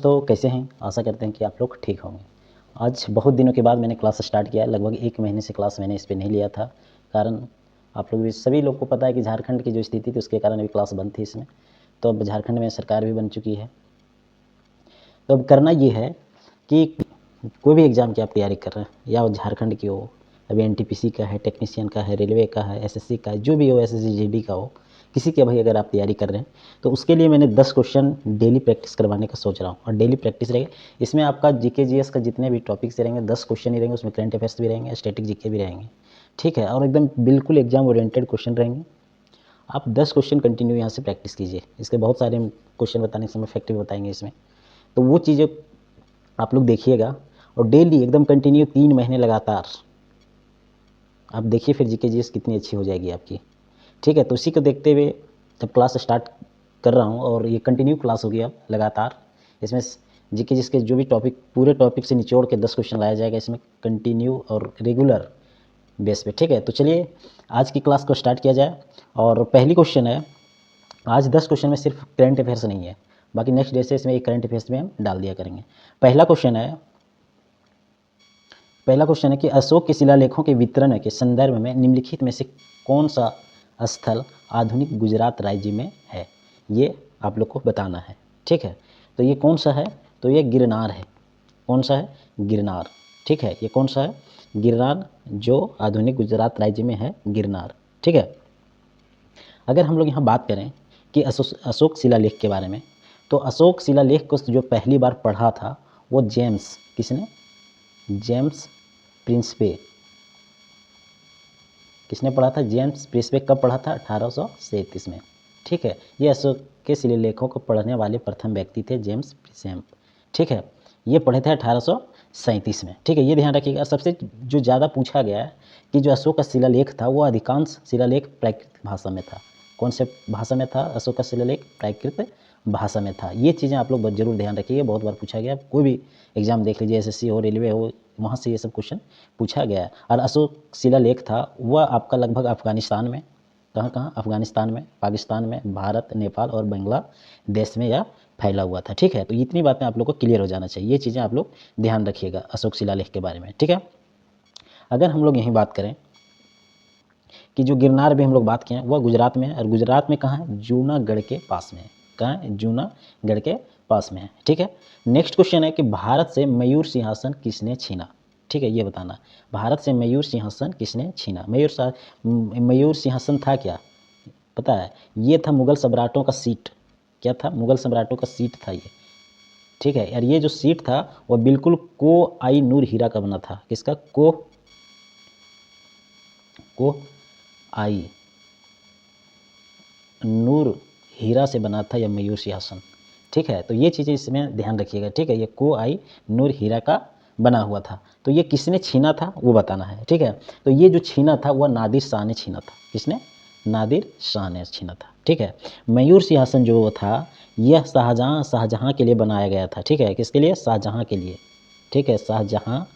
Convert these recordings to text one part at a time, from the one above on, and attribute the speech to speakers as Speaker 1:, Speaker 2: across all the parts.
Speaker 1: दोस्तों, कैसे हैं? आशा करते हैं कि आप लोग ठीक होंगे। आज बहुत दिनों के बाद मैंने क्लास स्टार्ट किया है। लगभग 1 महीने से क्लास मैंने इस पे नहीं लिया था। कारण आप लोग भी सभी लोग को पता है कि झारखंड की जो स्थिति थी उसके कारण अभी क्लास बंद थी इसमें। तो अब झारखंड में सरकार भी बन चुकी है। तो अब करना ये है कि कोई भी एग्ज़ाम की आप तैयारी कर रहे हैं या वो झारखंड की हो, अभी एनटीपीसी का है, टेक्नीशियन का है, रेलवे का है, एसएससी का है, जो भी हो, एसएससी जीडी का हो, किसी के भाई अगर आप तैयारी कर रहे हैं तो उसके लिए मैंने 10 क्वेश्चन डेली प्रैक्टिस करवाने का सोच रहा हूँ। और डेली प्रैक्टिस रहेगा, इसमें आपका जीके जीएस का जितने भी टॉपिक्स रहेंगे 10 क्वेश्चन ही रहेंगे, उसमें करंट अफेयर्स भी रहेंगे, स्टैटिक जीके भी रहेंगे, ठीक है। और एकदम बिल्कुल एग्जाम ओरिएंटेड क्वेश्चन रहेंगे। आप 10 क्वेश्चन कंटिन्यू यहाँ से प्रैक्टिस कीजिए। इसके बहुत सारे क्वेश्चन बताने के समय फैक्ट भी बताएंगे इसमें, तो वो चीज़ें आप लोग देखिएगा। और डेली एकदम कंटिन्यू 3 महीने लगातार आप देखिए, फिर जीके जीएस कितनी अच्छी हो जाएगी आपकी, ठीक है। तो उसी को देखते हुए जब क्लास स्टार्ट कर रहा हूँ और ये कंटिन्यू क्लास होगी अब लगातार, इसमें जीके जिसके जो भी टॉपिक पूरे टॉपिक से निचोड़ के 10 क्वेश्चन लाया जाएगा इसमें कंटिन्यू और रेगुलर बेस पे, ठीक है। तो चलिए आज की क्लास को स्टार्ट किया जाए। और पहली क्वेश्चन है, आज 10 क्वेश्चन में सिर्फ करंट अफेयर्स नहीं है, बाकी नेक्स्ट डे से इसमें एक करंट अफेयर्स में हम डाल दिया करेंगे। पहला क्वेश्चन है कि अशोक के शिलालेखों के वितरण के संदर्भ में निम्नलिखित में से कौन सा स्थल आधुनिक गुजरात राज्य में है? ये आप लोग को बताना है, ठीक है। तो ये कौन सा है? तो ये गिरनार है। कौन सा है? गिरनार, ठीक है। ये कौन सा है? गिरनार, जो आधुनिक गुजरात राज्य में है, गिरनार, ठीक है। अगर हम लोग यहाँ बात करें कि अशोक शिलालेख के बारे में, तो अशोक शिलालेख को जो पहली बार पढ़ा था वो जेम्स, किसने? जेम्स प्रिंसपे। किसने पढ़ा था? जेम्स प्रिंसपे। कब पढ़ा था? 1837 में, ठीक है। ये अशोक के शिलालेखों को पढ़ने वाले प्रथम व्यक्ति थे जेम्स प्रिंसपे, ठीक है। ये पढ़े थे 1837 में, ठीक है। ये ध्यान रखिएगा। सबसे जो ज़्यादा पूछा गया है कि जो अशोक का शिलालेख था वो अधिकांश शिलालेख प्राकृत भाषा में था। कौन से भाषा में था अशोक का शिलालेख? प्राकृत भाषा में था। ये चीज़ें आप लोग जरूर ध्यान रखिएगा, बहुत बार पूछा गया। कोई भी एग्जाम देख लीजिए, एसएससी हो, रेलवे हो, वहाँ से ये सब क्वेश्चन पूछा गया है। और अशोक शिलालेख था वह आपका लगभग अफगानिस्तान में, कहाँ अफगानिस्तान में, पाकिस्तान में, भारत, नेपाल और बांग्लादेश में यह फैला हुआ था, ठीक है। तो इतनी बातें आप लोग को क्लियर हो जाना चाहिए। ये चीज़ें आप लोग ध्यान रखिएगा अशोक शिलालेख के बारे में, ठीक है। अगर हम लोग यहीं बात करें कि जो गिरनार भी हम लोग बात किए हैं वह गुजरात में है। और गुजरात में कहाँ है? जूनागढ़ के पास में है। कहाँ है? जूनागढ़ के पास में है, ठीक है। नेक्स्ट क्वेश्चन है कि भारत से मयूर सिंहासन किसने छीना? ठीक है, ये बताना। भारत से मयूर सिंहासन किसने छीना? मयूर सिंहासन था क्या? पता है? ये था मुगल सम्राटों का सीट। क्या था? मुगल सम्राटों का सीट था ये, ठीक है। और ये जो सीट था वह बिल्कुल को आई नूर हीरा का बना था। किसका? को आई नूर हीरा से बना था यह मयूर सिंहासन, ठीक है। तो ये चीज़ें इसमें ध्यान रखिएगा, ठीक है। ये को आई नूर हीरा का बना हुआ था। तो ये किसने छीना था वो बताना है, ठीक है। तो ये जो छीना था वह नादिर शाह ने छीना था। किसने? नादिर शाह ने छीना था, ठीक है। मयूर सिंहासन जो था यह शाहजहाँ के लिए बनाया गया था, ठीक है। किसके लिए? शाहजहाँ के लिए, ठीक है। शाहजहाँ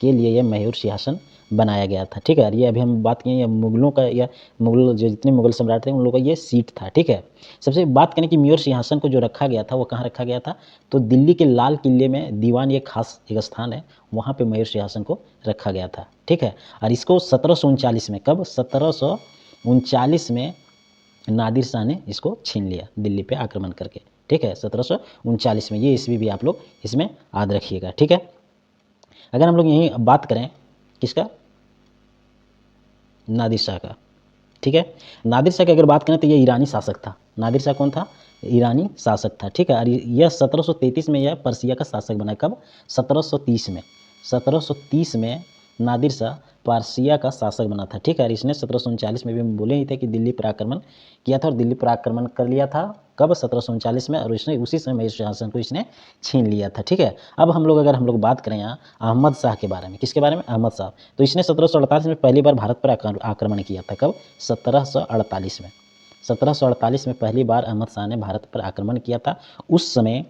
Speaker 1: के लिए यह मयूर सिंहासन बनाया गया था, ठीक है। ये अभी हम बात किए या मुगलों का, या मुगल जो जितने मुगल सम्राट थे उन लोगों का ये सीट था, ठीक है। सबसे बात करें कि मयूर सिंहासन को जो रखा गया था वो कहाँ रखा गया था? तो दिल्ली के लाल किले में दीवान, ये खास एक स्थान है, वहाँ पे मयूर सिंहासन को रखा गया था, ठीक है। और इसको 1739 में, कब? 1739 में नादिर शाह ने इसको छीन लिया दिल्ली पे आक्रमण करके, ठीक है। 1739 में, ये ईस्वी भी आप लोग इसमें याद रखिएगा, ठीक है। अगर हम लोग यहीं बात करें किसका? नादिर शाह का, ठीक है। नादिर शाह की अगर बात करें तो ये ईरानी शासक था। नादिर शाह कौन था? ईरानी शासक था, ठीक है। और यह 1733 में यह पर्सिया का शासक बना। कब? 1730 में। 1730 में नादिर शाह पर्सिया का शासक बना था, ठीक है। और इसने 1739 में भी हम बोले ही थे कि दिल्ली पर आक्रमण किया था और दिल्ली पर आक्रमण कर लिया था। कब? 1739 में। और इसने उसी समय मयूर सिंहासन को इसने छीन लिया था, ठीक है। अब हम लोग बात करें यहाँ अहमद शाह के बारे में, किसके बारे में? अहमद शाह। तो इसने 1748 में पहली बार भारत पर आक्रमण किया था। कब? 1748 में। 1748 में पहली बार अहमद शाह ने भारत पर आक्रमण किया था। उस समय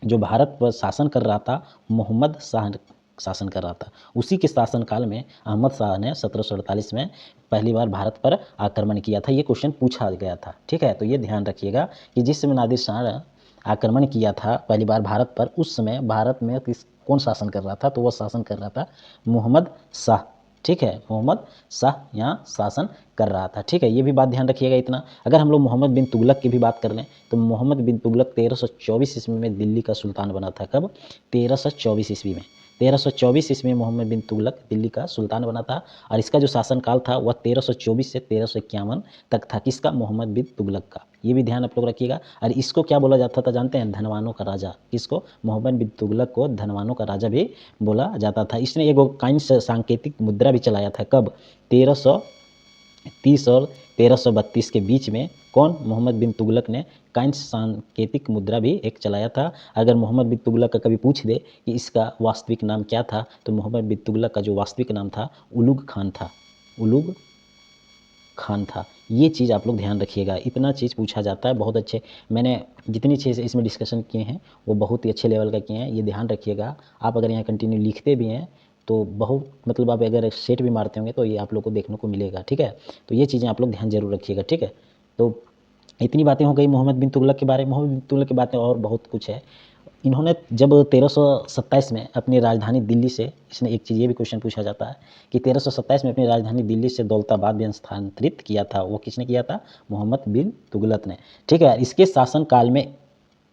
Speaker 1: जो भारत पर शासन कर रहा था मोहम्मद शाह शासन कर रहा था। उसी के शासनकाल में अहमद शाह ने 1748 में पहली बार भारत पर आक्रमण किया था। ये क्वेश्चन पूछा गया था, ठीक है। तो ये ध्यान रखिएगा कि जिस समय नादिर शाह आक्रमण किया था पहली बार भारत पर, उस समय भारत में कौन शासन कर रहा था? तो वह शासन कर रहा था मोहम्मद शाह। ठीक है, मोहम्मद शाह यहाँ शासन कर रहा था। ठीक है, ये भी बात ध्यान रखिएगा इतना। अगर हम लोग मोहम्मद बिन तुगलक की भी बात कर लें तो मोहम्मद बिन तुगलक 1324 ईस्वी में दिल्ली का सुल्तान बना था। कब? 1324 ईस्वी में। 1324 ईस्वी में मोहम्मद बिन तुगलक दिल्ली का सुल्तान बना था और इसका जो शासनकाल था वह 1324 से 1351 तक था। किसका? मोहम्मद बिन तुगलक का। ये भी ध्यान आप लोग रखिएगा। और इसको क्या बोला जाता था जानते हैं? धनवानों का राजा। किसको? मोहम्मद बिन तुगलक को धनवानों का राजा भी बोला जाता था। इसने एक काइंस सांकेतिक मुद्रा भी चलाया था। कब? 1330 और 1332 के बीच में कौन? मोहम्मद बिन तुगलक ने काइंस सांकेतिक मुद्रा भी एक चलाया था। अगर मोहम्मद बिन तुगलक का कभी पूछ दे कि इसका वास्तविक नाम क्या था, तो मोहम्मद बिन तुगलक का जो वास्तविक नाम था उलुग खान था। उलुग खान था। ये चीज़ आप लोग ध्यान रखिएगा। इतना चीज़ पूछा जाता है बहुत अच्छे। मैंने जितनी चीज़ इसमें डिस्कशन किए हैं वो बहुत ही अच्छे लेवल का किए हैं, ये ध्यान रखिएगा। आप अगर यहाँ कंटिन्यू लिखते भी हैं तो बहुत मतलब आप अगर सेट भी मारते होंगे तो ये आप लोग को देखने को मिलेगा। ठीक है, तो ये चीज़ें आप लोग ध्यान जरूर रखिएगा। ठीक है, तो इतनी बातें हो गई मोहम्मद बिन तुगलक के बारे में। मोहम्मद बिन तुगलक की बातें और बहुत कुछ है। इन्होंने जब 1327 में अपनी राजधानी दिल्ली से, इसने एक चीज़ ये भी क्वेश्चन पूछा जाता है कि 1327 में अपनी राजधानी दिल्ली से दौलताबाद में स्थानांतरित किया था, वो किसने किया था? मोहम्मद बिन तुगलक ने। ठीक है, इसके शासनकाल में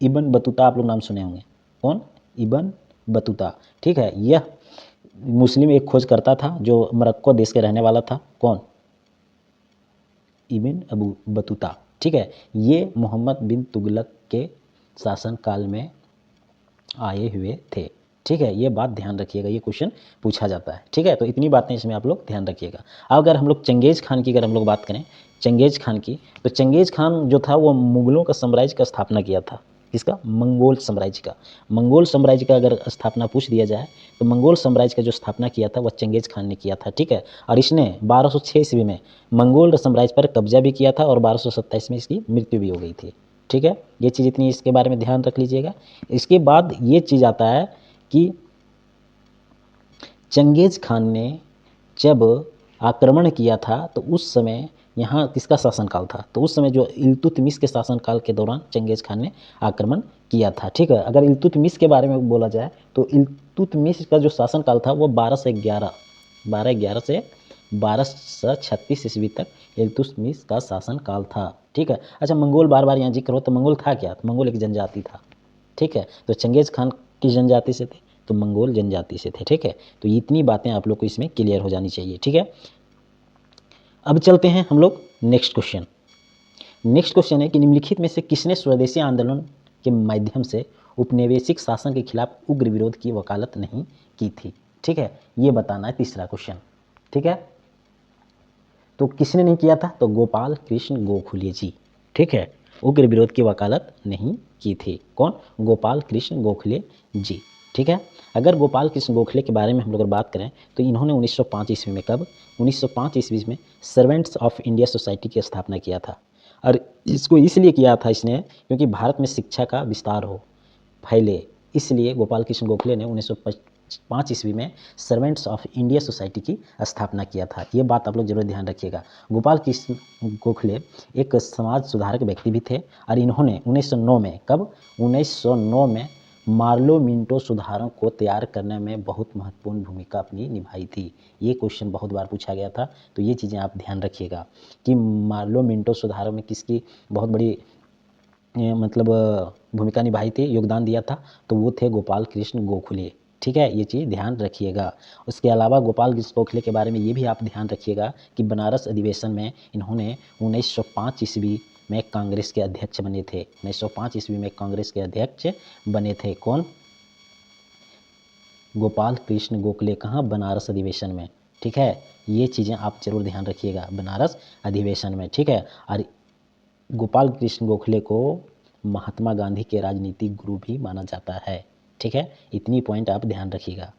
Speaker 1: इब्न बतूता आप लोग नाम सुने होंगे। कौन? Ibn Battuta. ठीक है, यह मुस्लिम एक खोजकर्ता था जो मोरक्को देश के रहने वाला था। कौन? इब्न अबू बतूता। ठीक है, ये मोहम्मद बिन तुगलक के शासनकाल में आए हुए थे। ठीक है, ये बात ध्यान रखिएगा, ये क्वेश्चन पूछा जाता है। ठीक है, तो इतनी बातें इसमें आप लोग ध्यान रखिएगा। अब अगर हम लोग चंगेज़ खान की अगर हम लोग बात करें, चंगेज़ खान की, तो चंगेज़ खान जो था वो मुगलों का साम्राज्य का स्थापना किया था। किसका? मंगोल साम्राज्य का। मंगोल साम्राज्य का अगर स्थापना पूछ दिया जाए तो मंगोल साम्राज्य का जो स्थापना किया था वह चंगेज़ खान ने किया था। ठीक है, और इसने 1206 ईस्वी में मंगोल साम्राज्य पर कब्जा भी किया था और 1227 में इसकी मृत्यु भी हो गई थी। ठीक है, ये चीज़ इतनी इसके बारे में ध्यान रख लीजिएगा। इसके बाद ये चीज़ आता है कि चंगेज़ खान ने जब आक्रमण किया था तो उस समय यहाँ किसका शासनकाल था? तो उस समय जो इल्तुतमिश के शासनकाल के दौरान चंगेज़ खान ने आक्रमण किया था। ठीक है, अगर इल्तुतमिश के बारे में बोला जाए तो इल्तुतमिश का जो शासनकाल था वो 1211 से 1236 ईस्वी तक इल्तुतमिश का शासनकाल था। ठीक है, अच्छा मंगोल बार बार यहाँ जिक्र हो, तो मंगोल था क्या? तो मंगोल एक जनजाति था। ठीक है, तो चंगेज़ खान किस जनजाति से थे? तो मंगोल जनजाति से थे। ठीक है, तो इतनी बातें आप लोग को इसमें क्लियर हो जानी चाहिए। ठीक है, अब चलते हैं हम लोग नेक्स्ट क्वेश्चन। नेक्स्ट क्वेश्चन है कि निम्नलिखित में से किसने स्वदेशी आंदोलन के माध्यम से उपनिवेशिक शासन के खिलाफ उग्र विरोध की वकालत नहीं की थी? ठीक है, ये बताना है तीसरा क्वेश्चन। ठीक है, तो किसने नहीं किया था? तो गोपाल कृष्ण गोखले जी। ठीक है, उग्र विरोध की वकालत नहीं की थी। कौन? गोपाल कृष्ण गोखले जी। ठीक है, अगर गोपाल कृष्ण गोखले के बारे में हम लोग अगर बात करें तो इन्होंने 1905 ईस्वी में, कब? 1905 ईस्वी में सर्वेंट्स ऑफ इंडिया सोसाइटी की स्थापना किया था। और इसको इसलिए किया था इसने क्योंकि भारत में शिक्षा का विस्तार हो, फैले, इसलिए गोपाल कृष्ण गोखले ने 1905 ईस्वी में सर्वेंट्स ऑफ इंडिया सोसाइटी की स्थापना किया था। ये बात आप लोग जरूर ध्यान रखिएगा। गोपाल कृष्ण गोखले एक समाज सुधारक व्यक्ति भी थे और इन्होंने 1909 में, कब? 1909 में मार्लो मिंटो सुधारों को तैयार करने में बहुत महत्वपूर्ण भूमिका अपनी निभाई थी। ये क्वेश्चन बहुत बार पूछा गया था, तो ये चीज़ें आप ध्यान रखिएगा कि मार्लो मिंटो सुधारों में किसकी बहुत बड़ी मतलब भूमिका निभाई थी, योगदान दिया था, तो वो थे गोपाल कृष्ण गोखले। ठीक है, ये चीज़ ध्यान रखिएगा। उसके अलावा गोपाल कृष्ण गोखले के बारे में ये भी आप ध्यान रखिएगा कि बनारस अधिवेशन में इन्होंने 1905 ईस्वी में कांग्रेस के अध्यक्ष बने थे। 1905 ईस्वी में कांग्रेस के अध्यक्ष बने थे। कौन? गोपाल कृष्ण गोखले। कहाँ? बनारस अधिवेशन में। ठीक है, ये चीज़ें आप जरूर ध्यान रखिएगा, बनारस अधिवेशन में। ठीक है, और गोपाल कृष्ण गोखले को महात्मा गांधी के राजनीतिक गुरु भी माना जाता है। ठीक है, इतनी पॉइंट आप ध्यान रखिएगा।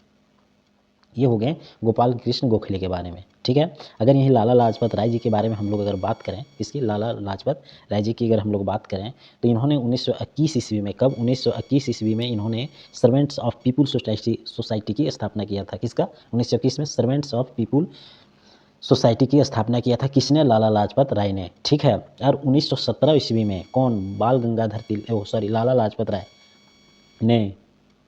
Speaker 1: ये हो गए गोपाल कृष्ण गोखले के बारे में। ठीक है, अगर यही लाला लाजपत राय जी के बारे में हम लोग अगर बात करें, इसकी लाला लाजपत राय जी की अगर हम लोग बात करें तो इन्होंने 1921 ईस्वी में, कब? 1921 ईस्वी में इन्होंने सर्वेंट्स ऑफ पीपुल सोसाइटी की स्थापना किया था। किसका? 1921 में सर्वेंट्स ऑफ पीपुल सोसाइटी की स्थापना किया था किसने? लाला लाजपत राय ने। ठीक है। और 1917 ईस्वी में कौन? बाल गंगाधर लाला लाजपत राय ने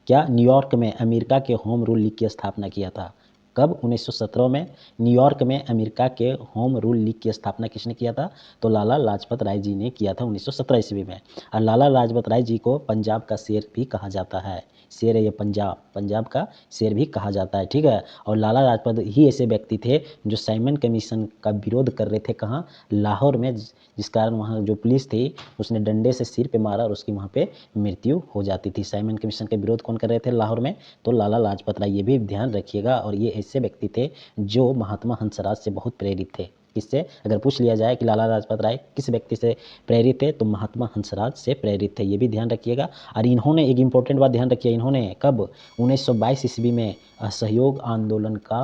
Speaker 1: क्या न्यूयॉर्क में अमेरिका के होम रूल लीग की स्थापना किया था? कब? 1917 में न्यूयॉर्क में अमेरिका के होम रूल लीग की स्थापना किसने किया था? तो लाला लाजपत राय जी ने किया था 1917 ईस्वी में। और लाला लाजपत राय जी को पंजाब का शेर भी कहा जाता है। शेर है ये पंजाब, पंजाब का शेर भी कहा जाता है। ठीक है। और लाला लाजपत ही ऐसे व्यक्ति थे जो साइमन कमीशन का विरोध कर रहे थे। कहाँ? लाहौर में, जिस कारण वहाँ जो पुलिस थी उसने डंडे से सिर पे मारा और उसकी वहाँ पे मृत्यु हो जाती थी। साइमन कमीशन का विरोध कौन कर रहे थे लाहौर में? तो लाला लाजपत राय। ये भी ध्यान रखिएगा। और ये ऐसे व्यक्ति थे जो महात्मा हंसराज से बहुत प्रेरित थे। किससे? अगर पूछ लिया जाए कि लाला लाजपत राय किस व्यक्ति से प्रेरित थे, तो महात्मा हंसराज से प्रेरित थे। ये भी ध्यान रखिएगा। और इन्होंने एक इंपॉर्टेंट बात ध्यान रखिए, इन्होंने कब? 1922 ईस्वी में असहयोग आंदोलन का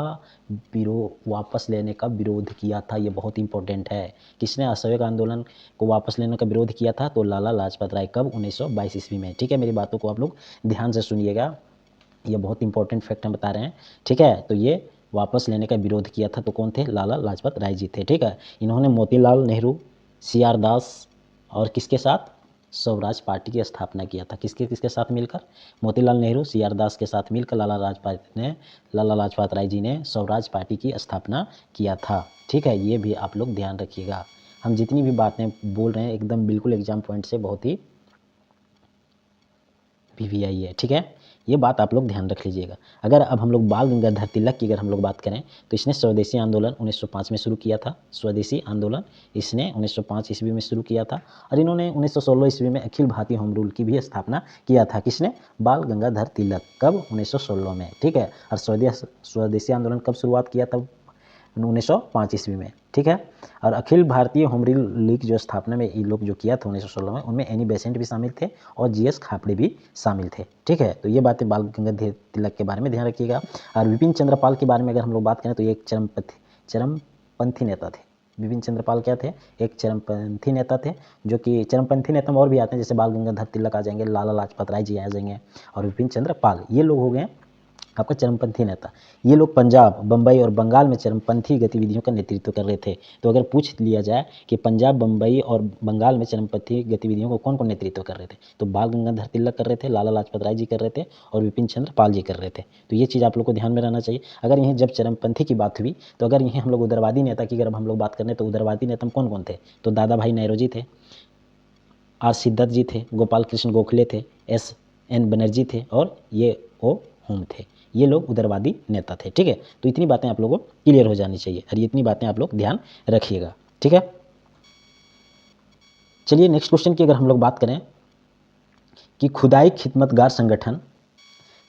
Speaker 1: वापस लेने का विरोध किया था। ये बहुत इंपॉर्टेंट है। किसने असहयोग आंदोलन को वापस लेने का विरोध किया था? तो लाला लाजपत राय। कब? 1922 ईस्वी में। ठीक है। मेरी बातों को आप लोग ध्यान से सुनिएगा, ये बहुत इंपॉर्टेंट फैक्ट हम बता रहे हैं। ठीक है। तो ये वापस लेने का विरोध किया था तो कौन थे? लाला लाजपत राय जी थे। ठीक है। इन्होंने मोतीलाल नेहरू, सी.आर. दास और किसके साथ? स्वराज पार्टी की स्थापना किया था। किसके किसके साथ मिलकर? मोतीलाल नेहरू, सी.आर. दास के साथ मिलकर लाला लाजपत राय जी ने स्वराज पार्टी की स्थापना किया था। ठीक है। ये भी आप लोग ध्यान रखिएगा। हम जितनी भी बातें बोल रहे हैं एकदम बिल्कुल एग्जाम पॉइंट से बहुत ही PVI है। ठीक है। ये बात आप लोग ध्यान रख लीजिएगा। अगर अब हम लोग बाल गंगाधर तिलक की अगर हम लोग बात करें तो इसने स्वदेशी आंदोलन 1905 में शुरू किया था। स्वदेशी आंदोलन इसने 1905 ईस्वी में शुरू किया था। और इन्होंने 1916 ईस्वी में अखिल भारतीय होम रूल की भी स्थापना किया था। किसने? बाल गंगाधर तिलक। कब? 1916 में। ठीक है। और स्वदेशी आंदोलन कब शुरुआत किया था? 1905 ईस्वी में। ठीक है। और Akhil Bharatiya home rule league जो स्थापना में ये लोग जो किया था 1916 में, उनमें एनी बेसेंट भी शामिल थे और GS खापड़े भी शामिल थे। ठीक है। तो ये बातें बाल गंगाधर तिलक के बारे में ध्यान रखिएगा। और विपिन चंद्र पाल के बारे में अगर हम लोग बात करें तो ये एक चरमपंथी नेता थे। विपिन चंद्र पाल क्या थे? एक चरमपंथी नेता थे, जो कि चरमपंथी नेता में और भी आते हैं, जैसे बाल गंगाधर तिलक आ जाएंगे, लाला लाजपत राय जी आ जाएंगे और विपिन चंद्र पाल। ये लोग हो गए आपका चरमपंथी नेता। ये लोग पंजाब, बम्बई और बंगाल में चरमपंथी गतिविधियों का नेतृत्व कर रहे थे। तो अगर पूछ लिया जाए कि पंजाब, बम्बई और बंगाल में चरमपंथी गतिविधियों को कौन कौन नेतृत्व कर रहे थे, तो बाल गंगाधर तिलक कर रहे थे, लाला लाजपत राय जी कर रहे थे और विपिन चंद्र पाल जी कर रहे थे। तो ये चीज़ आप लोग को ध्यान में रहना चाहिए। अगर यहीं जब चरमपंथी की बात हुई तो अगर यहीं हम लोग उदारवादी नेता की अगर हम लोग बात करें तो उदारवादी नेता में कौन कौन थे? तो दादा भाई नौरोजी थे, R सिद्दत जी थे, गोपाल कृष्ण गोखले थे, SN बनर्जी थे और ये ओ होम थे। ये लोग उदारवादी नेता थे। ठीक है। तो इतनी बातें आप लोगों को क्लियर हो जानी चाहिए और इतनी बातें आप लोग ध्यान रखिएगा। ठीक है। चलिए नेक्स्ट क्वेश्चन की अगर हम लोग बात करें कि खुदाई खिदमतगार संगठन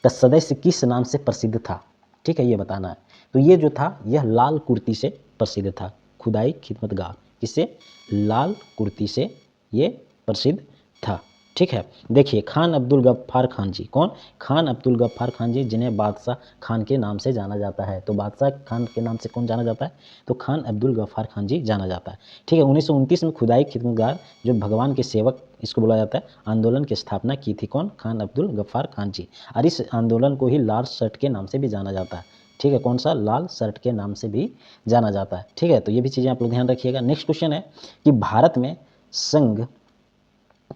Speaker 1: का सदस्य किस नाम से प्रसिद्ध था? ठीक है। ये बताना है। तो ये जो था यह लाल कुर्ती से प्रसिद्ध था। खुदाई खिदमतगार किससे? लाल कुर्ती से ये प्रसिद्ध था। ठीक है। देखिए खान अब्दुल गफ्फार खान जी। कौन? खान अब्दुल गफ्फार खान जी, जिन्हें बादशाह खान के नाम से जाना जाता है। तो बादशाह खान के नाम से कौन जाना जाता है? तो खान अब्दुल गफ्फार खान जी जाना जाता है। ठीक है। 1929 में खुदाई खिदमतगार जो भगवान के सेवक इसको बोला जाता है, आंदोलन की स्थापना की थी कौन? खान अब्दुल गफ्फार खान जी। और इस आंदोलन को ही लाल शर्ट के नाम से भी जाना जाता है। ठीक है। कौन सा? लाल शर्ट के नाम से भी जाना जाता है। ठीक है। तो ये भी चीज़ें आप लोग ध्यान रखिएगा। नेक्स्ट क्वेश्चन है कि भारत में संघ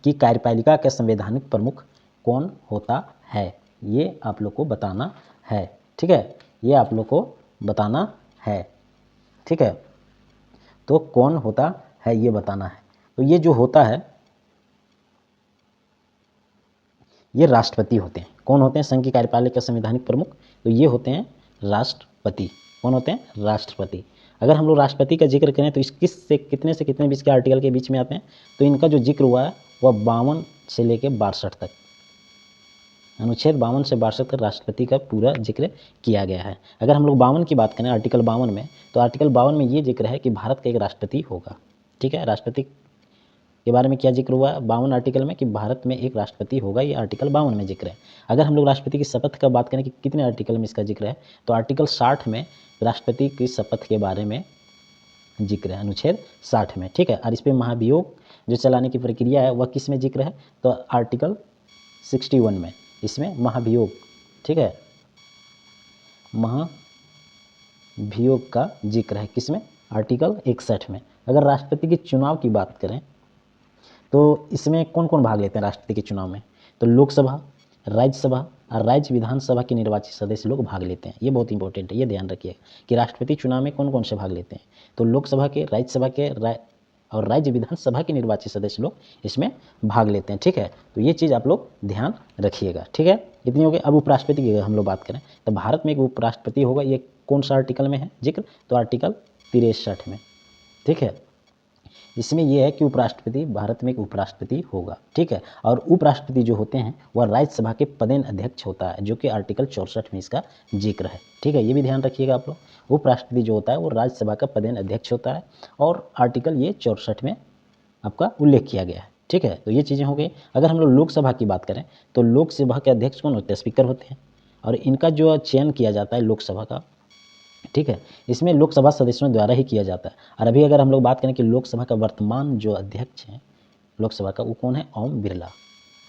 Speaker 1: की कार्यपालिका का संवैधानिक प्रमुख कौन होता है? ये आप लोग को बताना है। ठीक है। ये आप लोग को बताना है। ठीक है। तो कौन होता है ये बताना है। तो ये जो होता है ये राष्ट्रपति होते हैं। कौन होते हैं संघ की कार्यपालिका के संवैधानिक प्रमुख? तो ये होते हैं राष्ट्रपति। कौन होते हैं? राष्ट्रपति। अगर हम लोग राष्ट्रपति का जिक्र करें तो इस किस से कितने बीच के आर्टिकल के बीच में आते हैं? तो इनका जो जिक्र हुआ है वह 52 से लेकर 62 तक, अनुच्छेद 52 से 62 तक राष्ट्रपति का पूरा जिक्र किया गया है। अगर हम लोग 52 की बात करें आर्टिकल 52 में, तो आर्टिकल 52 में ये जिक्र है कि भारत का एक राष्ट्रपति होगा। ठीक है। राष्ट्रपति के बारे में क्या जिक्र हुआ 52 आर्टिकल में? कि भारत में एक राष्ट्रपति होगा। ये आर्टिकल 52 में जिक्र है। अगर हम लोग राष्ट्रपति की शपथ का बात करें कि कितने आर्टिकल में इसका जिक्र है, तो आर्टिकल 60 में राष्ट्रपति की शपथ के बारे में जिक्र है, अनुच्छेद 60 में। ठीक है। और इस पर महाभियोग जो चलाने की प्रक्रिया है वह किस में जिक्र है? तो आर्टिकल 61 में, इसमें महाभियोग। ठीक है। वियोग का जिक्र है। किसमें? आर्टिकल 61 में। अगर राष्ट्रपति के चुनाव की बात करें तो इसमें कौन कौन भाग लेते हैं राष्ट्रपति के चुनाव में? तो लोकसभा, राज्यसभा और राज्य विधानसभा के निर्वाचित सदस्य लोग भाग लेते हैं। ये बहुत इंपॉर्टेंट है, ये ध्यान रखिएगा कि राष्ट्रपति चुनाव में कौन कौन से भाग लेते हैं। तो लोकसभा के, राज्यसभा के और राज्य विधानसभा के निर्वाचित सदस्य लोग इसमें भाग लेते हैं। ठीक है, तो ये चीज़ आप लोग ध्यान रखिएगा। ठीक है, इतनी हो गई। अब उपराष्ट्रपति की अगर हम लोग बात करें तो भारत में एक उपराष्ट्रपति होगा। ये कौन सा आर्टिकल में है जिक्र? तो आर्टिकल 63 में। ठीक है, इसमें यह है कि उपराष्ट्रपति, भारत में एक उपराष्ट्रपति होगा। ठीक है, और उपराष्ट्रपति जो होते हैं वह राज्यसभा के पदेन अध्यक्ष होता है, जो कि आर्टिकल 64 में इसका जिक्र है। ठीक है, ये भी ध्यान रखिएगा आप लोग। उपराष्ट्रपति जो होता है वो राज्यसभा का पदेन अध्यक्ष होता है और आर्टिकल ये 64 में आपका उल्लेख किया गया है। ठीक है, तो ये चीज़ें हो गई। अगर हम लोग लोकसभा की बात करें तो लोकसभा के अध्यक्ष कौन होते हैं? स्पीकर होते हैं, और इनका जो चयन किया जाता है लोकसभा का, ठीक है, इसमें लोकसभा सदस्यों द्वारा ही किया जाता है। और अभी अगर हम लोग बात करें कि लोकसभा का वर्तमान जो अध्यक्ष हैं लोकसभा का, वो कौन है? ओम बिरला।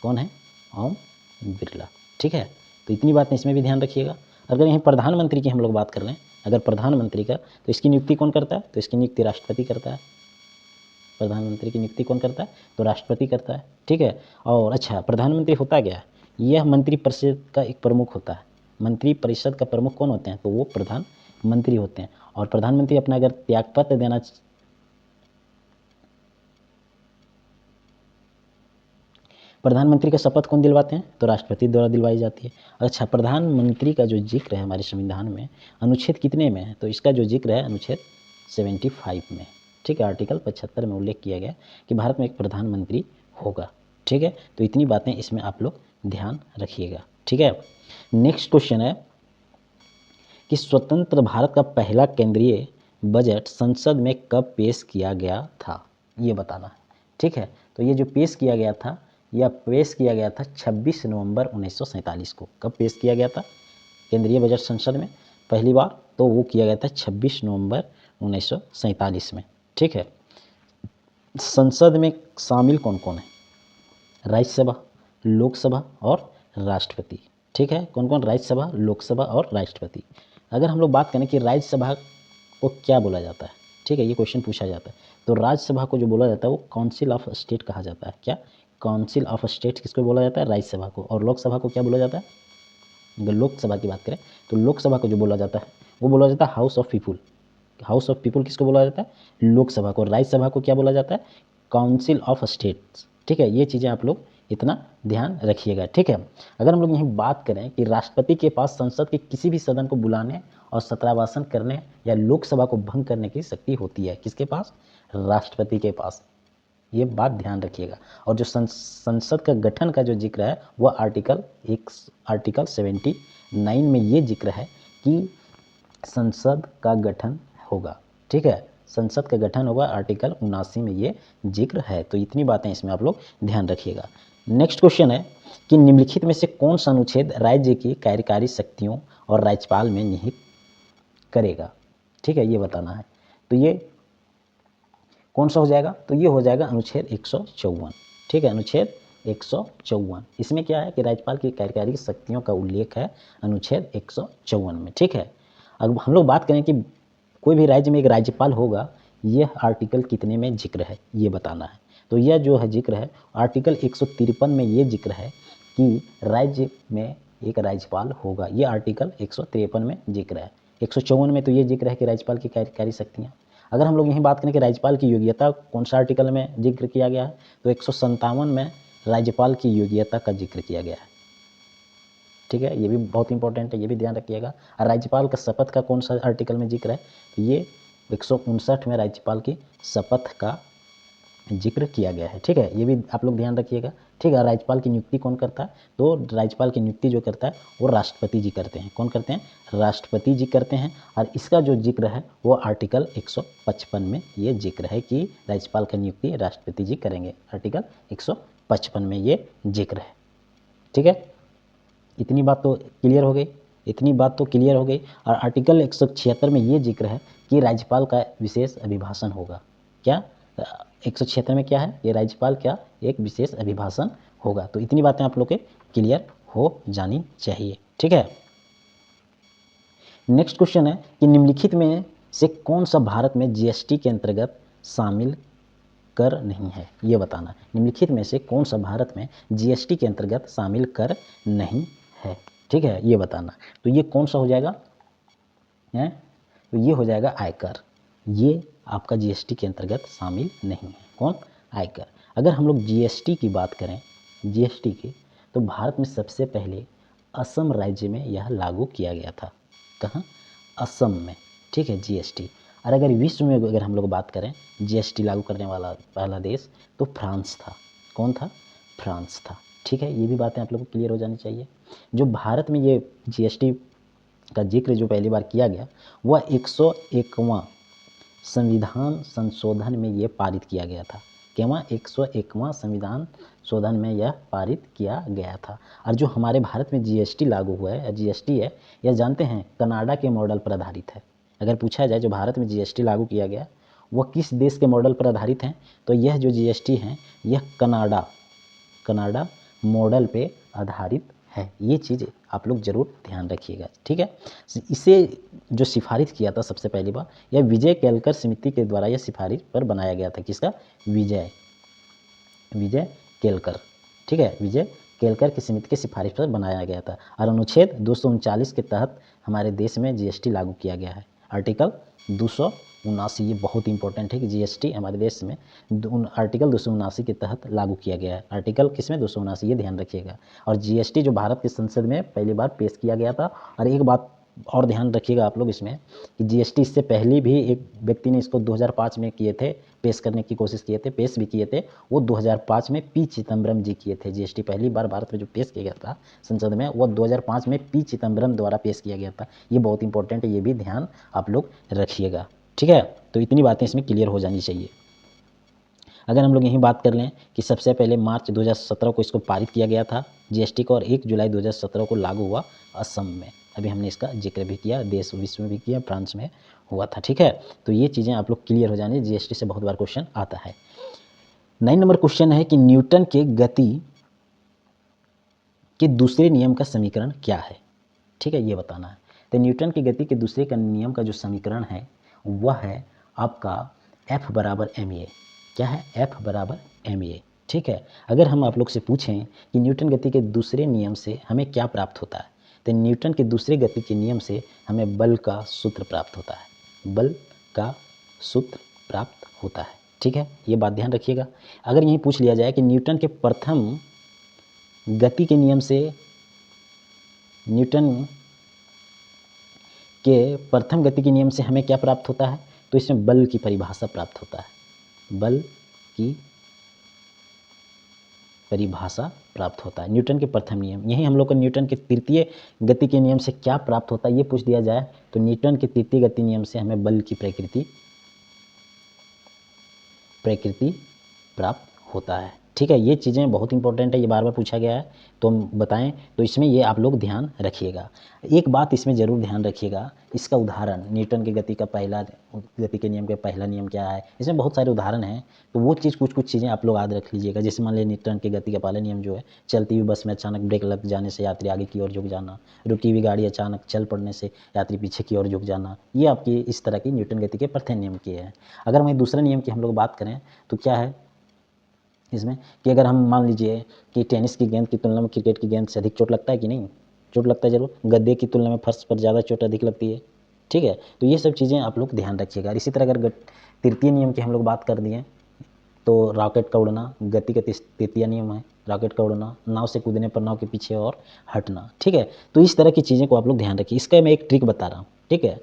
Speaker 1: कौन है? ओम बिरला। ठीक है, तो इतनी बातें इसमें भी ध्यान रखिएगा। अगर यहीं प्रधानमंत्री की हम लोग बात कर रहे हैं, अगर प्रधानमंत्री का, तो इसकी नियुक्ति कौन करता है? तो इसकी नियुक्ति राष्ट्रपति करता है। प्रधानमंत्री की नियुक्ति कौन करता है? तो राष्ट्रपति करता है। ठीक है, और अच्छा, प्रधानमंत्री होता क्या है? यह मंत्रिपरिषद का एक प्रमुख होता है। मंत्रिपरिषद का प्रमुख कौन होते हैं? तो वो प्रधानमंत्री होते हैं। और प्रधानमंत्री अपना अगर त्यागपत्र देना, प्रधानमंत्री का शपथ कौन दिलवाते हैं? तो राष्ट्रपति द्वारा दिलवाई जाती है। अच्छा, प्रधानमंत्री का जो जिक्र है हमारे संविधान में अनुच्छेद कितने में है? तो इसका जो जिक्र है अनुच्छेद 75 में। ठीक है, आर्टिकल 75 में उल्लेख किया गया कि भारत में एक प्रधानमंत्री होगा। ठीक है, तो इतनी बातें इसमें आप लोग ध्यान रखिएगा। ठीक है, नेक्स्ट क्वेश्चन है कि स्वतंत्र भारत का पहला केंद्रीय बजट संसद में कब पेश किया गया था? ये बताना है। ठीक है, तो ये जो पेश किया गया था, यह पेश किया गया था 26 नवंबर 1947 को। कब पेश किया गया था केंद्रीय बजट संसद में पहली बार? तो वो किया गया था 26 नवंबर 1947 में। ठीक है, संसद में शामिल कौन कौन है? राज्यसभा, लोकसभा और राष्ट्रपति। ठीक है, कौन कौन? राज्यसभा, लोकसभा और राष्ट्रपति। अगर हम लोग बात करें कि राज्यसभा को क्या बोला जाता है, ठीक है, ये क्वेश्चन पूछा जाता है, तो राज्यसभा को जो बोला जाता है वो काउंसिल ऑफ स्टेट कहा जाता है। क्या? काउंसिल ऑफ स्टेट किसको बोला जाता है? राज्यसभा को। और लोकसभा को क्या बोला जाता है? अगर लोकसभा की बात करें तो लोकसभा को जो बोला जाता है वो बोला जाता है house of people. House of people किसको बोला जाता है? लोकसभा को। राज्यसभा को क्या बोला जाता है? Council of states. ठीक है, ये चीज़ें आप लोग इतना ध्यान रखिएगा। ठीक है, अगर हम लोग यहीं बात करें कि राष्ट्रपति के पास संसद के किसी भी सदन को बुलाने और सत्रावासन करने या लोकसभा को भंग करने की शक्ति होती है। किसके पास? राष्ट्रपति के पास। ये बात ध्यान रखिएगा। और जो संसद का गठन का जो जिक्र है वह आर्टिकल 79 में ये जिक्र है कि संसद का गठन होगा। ठीक है, संसद का गठन होगा, आर्टिकल 79 में ये जिक्र है। तो इतनी बातें इसमें आप लोग ध्यान रखिएगा। नेक्स्ट क्वेश्चन है कि निम्नलिखित में से कौन सा अनुच्छेद राज्य की कार्यकारी शक्तियों और राज्यपाल में निहित करेगा? ठीक है, ये बताना है। तो ये कौन सा हो जाएगा? तो ये हो जाएगा अनुच्छेद 154। ठीक है, अनुच्छेद 154। इसमें क्या है कि राज्यपाल की कार्यकारी शक्तियों का उल्लेख है अनुच्छेद 154 में। ठीक है, अब हम लोग बात करें कि कोई भी राज्य में एक राज्यपाल होगा, यह आर्टिकल कितने में जिक्र है ये बताना है। तो यह जो है जिक्र है आर्टिकल 153 में ये जिक्र है कि राज्य में एक राज्यपाल होगा। ये आर्टिकल 153 में जिक्र है। 154 में तो ये जिक्र है कि राज्यपाल की कार्यकारी शक्तियाँ। अगर हम लोग यहीं बात करें कि राज्यपाल की योग्यता कौन सा आर्टिकल में जिक्र किया गया है, तो 157 में राज्यपाल की योग्यता का जिक्र किया गया है। ठीक है, ये भी बहुत इंपॉर्टेंट है, ये भी ध्यान रखिएगा। और राज्यपाल का शपथ का कौन सा आर्टिकल में जिक्र है? तो ये 159 में राज्यपाल की शपथ का जिक्र किया गया है। ठीक है, ये भी आप लोग ध्यान रखिएगा। ठीक है, राज्यपाल की नियुक्ति कौन करता है? तो राज्यपाल की नियुक्ति जो करता है वो राष्ट्रपति जी करते हैं। कौन करते हैं? राष्ट्रपति जी करते हैं। और इसका जो जिक्र है वो आर्टिकल 155 में ये जिक्र है कि राज्यपाल की नियुक्ति राष्ट्रपति जी करेंगे। आर्टिकल 155 में ये जिक्र है। ठीक है, इतनी बात तो क्लियर हो गई। इतनी बात तो क्लियर हो गई। और आर्टिकल 176 में ये जिक्र है कि राज्यपाल का विशेष अभिभाषण होगा। क्या? 176 में क्या है? ये राज्यपाल क्या एक विशेष अभिभाषण होगा। तो इतनी बातें आप लोग के क्लियर हो जानी चाहिए। ठीक है, नेक्स्ट क्वेश्चन है कि निम्नलिखित में से कौन सा भारत में जीएसटी के अंतर्गत शामिल कर नहीं है, ये बताना। निम्नलिखित में से कौन सा भारत में जीएसटी के अंतर्गत शामिल कर नहीं है, ठीक है, ये बताना। तो ये कौन सा हो जाएगा है, तो ये हो जाएगा आयकर। ये आपका जीएसटी के अंतर्गत शामिल नहीं है। कौन? आयकर। अगर हम लोग जीएसटी की बात करें, जीएसटी की, तो भारत में सबसे पहले असम राज्य में यह लागू किया गया था। कहाँ? असम में, ठीक है, जीएसटी। और अगर विश्व में अगर हम लोग बात करें जीएसटी लागू करने वाला पहला देश, तो फ्रांस था। कौन था? फ्रांस था, ठीक है। ये भी बातें आप लोग को क्लियर हो जानी चाहिए। जो भारत में ये जीएसटी का जिक्र जो पहली बार किया गया, वह 101वां संविधान संशोधन में ये पारित किया गया था। केवल 101वां संविधान शोधन में यह पारित किया गया था। और जो हमारे भारत में जीएसटी लागू हुआ है, जीएसटी है, यह जानते हैं कनाडा के मॉडल पर आधारित है। अगर पूछा जाए जो भारत में जीएसटी लागू किया गया वह किस देश के मॉडल पर आधारित है, तो यह जो जीएसटी है यह कनाडा मॉडल पे आधारित है। ये चीज़ आप लोग ज़रूर ध्यान रखिएगा, ठीक है। इसे जो सिफारिश किया था सबसे पहली बार, यह विजय केलकर समिति के द्वारा यह सिफारिश पर बनाया गया था। किसका? विजय केलकर, ठीक है, विजय केलकर की समिति की सिफारिश पर बनाया गया था। और अनुच्छेद 239 के तहत हमारे देश में जीएसटी लागू किया गया है। आर्टिकल 279, ये बहुत इंपॉर्टेंट है कि जीएसटी हमारे देश में आर्टिकल 279 के तहत लागू किया गया है। आर्टिकल किसमें? 279, ये ध्यान रखिएगा। और जीएसटी जो भारत की संसद में पहली बार पेश किया गया था। और एक बात और ध्यान रखिएगा आप लोग इसमें कि जीएसटी इससे पहले भी एक व्यक्ति ने इसको 2005 में किए थे, पेश करने की कोशिश किए थे, पेश भी किए थे। वो 2005 में पी चिदम्बरम जी किए थे। जीएसटी पहली बार भारत में जो पेश किया गया था संसद में, वो 2005 में पी चिदम्बरम द्वारा पेश किया गया था। ये बहुत इंपॉर्टेंट है, ये भी ध्यान आप लोग रखिएगा, ठीक है। तो इतनी बातें इसमें क्लियर हो जानी चाहिए। अगर हम लोग यही बात कर लें कि सबसे पहले मार्च 2017 को इसको पारित किया गया था जीएसटी को, और 1 जुलाई 2017 को लागू हुआ असम में। अभी हमने इसका जिक्र भी किया, देश विश्व में भी किया, फ्रांस में हुआ था, ठीक है। तो ये चीज़ें आप लोग क्लियर हो जानी। जीएसटी से बहुत बार क्वेश्चन आता है। 9 नंबर क्वेश्चन है कि न्यूटन के गति के दूसरे नियम का समीकरण क्या है, ठीक है, ये बताना है। तो न्यूटन की गति के दूसरे का नियम का जो समीकरण है वह है आपका F बराबर ma। क्या है? F बराबर ma, ठीक है। अगर हम आप लोग से पूछें कि न्यूटन गति के दूसरे नियम से हमें क्या प्राप्त होता है, तो न्यूटन के दूसरे गति के नियम से हमें बल का सूत्र प्राप्त होता है। बल का सूत्र प्राप्त होता है, ठीक है, ये बात ध्यान रखिएगा। अगर यही पूछ लिया जाए कि न्यूटन के प्रथम गति के नियम से, न्यूटन के प्रथम गति के नियम से हमें क्या प्राप्त होता है, तो इसमें बल की परिभाषा प्राप्त होता है। बल की परिभाषा प्राप्त होता है न्यूटन के प्रथम नियम। यही हम लोग को न्यूटन के तृतीय गति के नियम से क्या प्राप्त होता है ये पूछ दिया जाए, तो न्यूटन के तृतीय गति नियम से हमें बल की प्रकृति प्राप्त होता है, ठीक है। ये चीज़ें बहुत इंपॉर्टेंट है, ये बार बार पूछा गया है, तो हम बताएं तो इसमें ये आप लोग ध्यान रखिएगा। एक बात इसमें ज़रूर ध्यान रखिएगा, इसका उदाहरण न्यूटन की गति का पहला गति के नियम का पहला नियम क्या है, इसमें बहुत सारे उदाहरण हैं। तो वो चीज़ कुछ चीज़ें आप लोग याद रख लीजिएगा। जैसे मान लीजिए न्यूटन की गति का पहला नियम जो है, चलती हुई बस में अचानक ब्रेक लग जाने से यात्री आगे की ओर झुक जाना, रुकी हुई गाड़ी अचानक चल पड़ने से यात्री पीछे की ओर झुक जाना, ये आपकी इस तरह की न्यूटन गति के प्रथम नियम की है। अगर वहीं दूसरे नियम की हम लोग बात करें तो क्या है इसमें कि अगर हम मान लीजिए कि टेनिस की गेंद की तुलना में क्रिकेट की गेंद से अधिक चोट लगता है कि नहीं, चोट लगता है जरूर। गद्दे की तुलना में फर्श पर ज़्यादा चोट अधिक लगती है, ठीक है। तो ये सब चीज़ें आप लोग ध्यान रखिएगा। इसी तरह अगर तृतीय नियम की हम लोग बात कर दिए तो रॉकेट का उड़ना गति का तृतीय नियम है। रॉकेट का उड़ना, नाव से कूदने पर नाव के पीछे और हटना, ठीक है। तो इस तरह की चीज़ें को आप लोग ध्यान रखिए। इसका मैं एक ट्रिक बता रहा हूँ, ठीक है।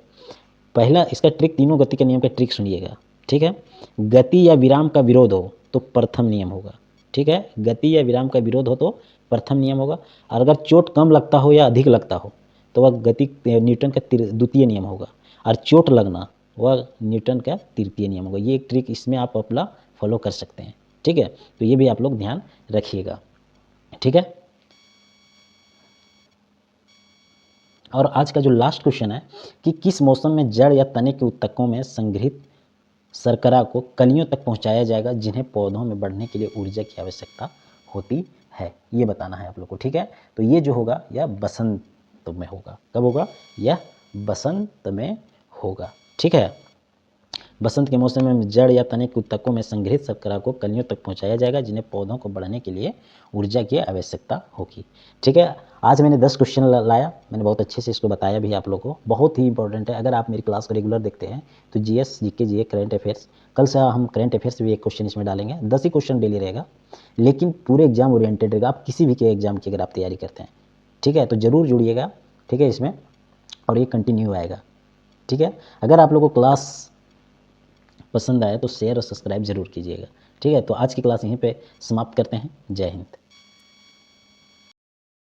Speaker 1: पहला इसका ट्रिक, तीनों गति के नियम का ट्रिक सुनिएगा, ठीक है। गति या विराम का विरोध हो तो प्रथम नियम होगा, ठीक है। गति या विराम का विरोध हो तो प्रथम नियम होगा। और अगर चोट कम लगता हो या अधिक लगता हो तो वह गति न्यूटन का द्वितीय नियम होगा। और चोट लगना वह न्यूटन का तृतीय नियम होगा। ये एक ट्रिक इसमें आप अपना फॉलो कर सकते हैं, ठीक है। तो ये भी आप लोग ध्यान रखिएगा, ठीक है। और आज का जो लास्ट क्वेश्चन है कि किस मौसम में जड़ या तने के उत्तकों में संग्रहित शर्करा को कलियों तक पहुंचाया जाएगा जिन्हें पौधों में बढ़ने के लिए ऊर्जा की आवश्यकता होती है, ये बताना है आप लोग को, ठीक है। तो ये जो होगा यह बसंत में होगा। कब होगा? यह बसंत में होगा। ठीक है, बसंत के मौसम में जड़ या तने के ऊतकों में संग्रहित शर्करा को कलियों तक पहुंचाया जाएगा, जिन्हें पौधों को बढ़ने के लिए ऊर्जा की आवश्यकता होगी। ठीक है, आज मैंने 10 क्वेश्चन लाया, मैंने बहुत अच्छे से इसको बताया भी आप लोगों को, बहुत ही इंपॉर्टेंट है। अगर आप मेरी क्लास को रेगुलर देखते हैं तो जीएस, जीके, जीए, करंट अफेयर्स, कल से हम करंट अफेयर्स भी एक क्वेश्चन इसमें डालेंगे। 10 ही क्वेश्चन डेली रहेगा, लेकिन पूरे एग्जाम ओरिएंटेड रहेगा। आप किसी भी के एग्जाम की अगर आप तैयारी करते हैं, ठीक है, तो ज़रूर जुड़िएगा। ठीक है, इसमें और ये कंटिन्यू आएगा। ठीक है, अगर आप लोगों को क्लास पसंद आए तो शेयर और सब्सक्राइब जरूर कीजिएगा। ठीक है, तो आज की क्लास यहीं पे समाप्त करते हैं। जय हिंद।